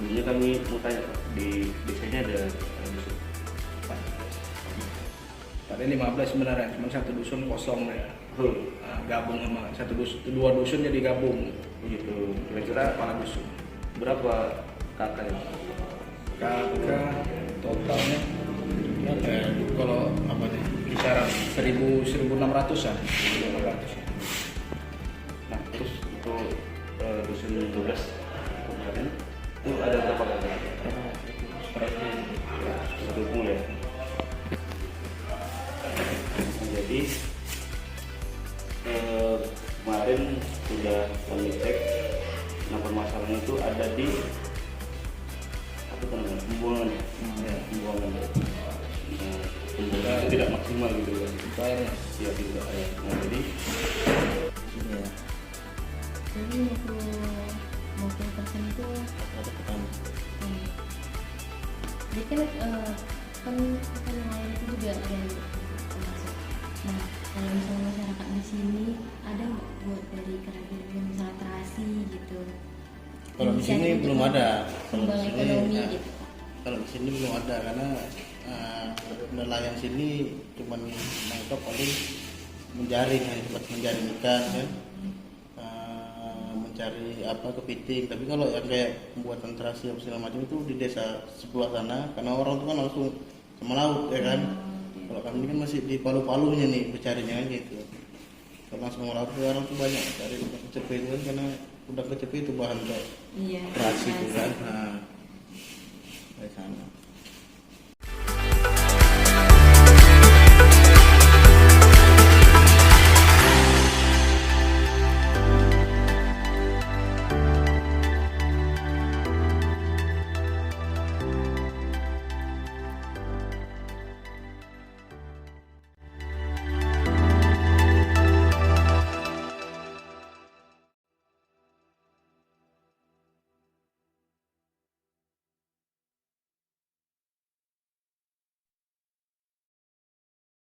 Sebelumnya kami mau tanya Pak, di desanya ada dusun Pak? Ada 15 sebenarnya, cuma satu dusun kosong ya. Nah, gabung sama satu dusun, dua dusun jadi gabung. Begitu. Kira-kira kepala dusun. Berapa kakaknya? Kakak totalnya berapa ya? Kalau apa nih? Kisaran 1.600-an. 1.600 ya. Nah, terus untuk dusun 12 kemarin itu ada berapa kakak? 120 ya. Jadi kemarin sudah kami cek, nah permasalahannya itu ada di apa namanya, pembuangan ya, pembuangan. Nah, pembuangan itu tidak maksimal gitu kan, Airnya. ya tidak air. Nah jadi Iya. Jadi 50% itu ada petani. Jadi kan nelayan itu juga ada yang termasuk. Nah, kalau misalnya masyarakat di sini ada nggak buat dari kerajaan misalnya terasi gitu? Kalau di sini Inisiatif belum untuk ada. Kembang ekonomi nah, gitu. kalau di sini belum ada karena nelayan sini cuma nangkap paling menjaring, hanya tempat menjaring ikan kan, mencari apa kepiting. Tapi kalau yang kayak pembuatan terasi apa segala macam itu di desa sebelah sana, karena orang itu kan langsung sama laut ya kan. Kalau kami ini kan masih di palu-palunya nih bercarinya kan gitu. Kalau langsung sama laut orang tuh banyak cari udang kecepit itu kan, karena udang kecepit itu bahan untuk Iya. terasi itu kan. Nah, dari sana.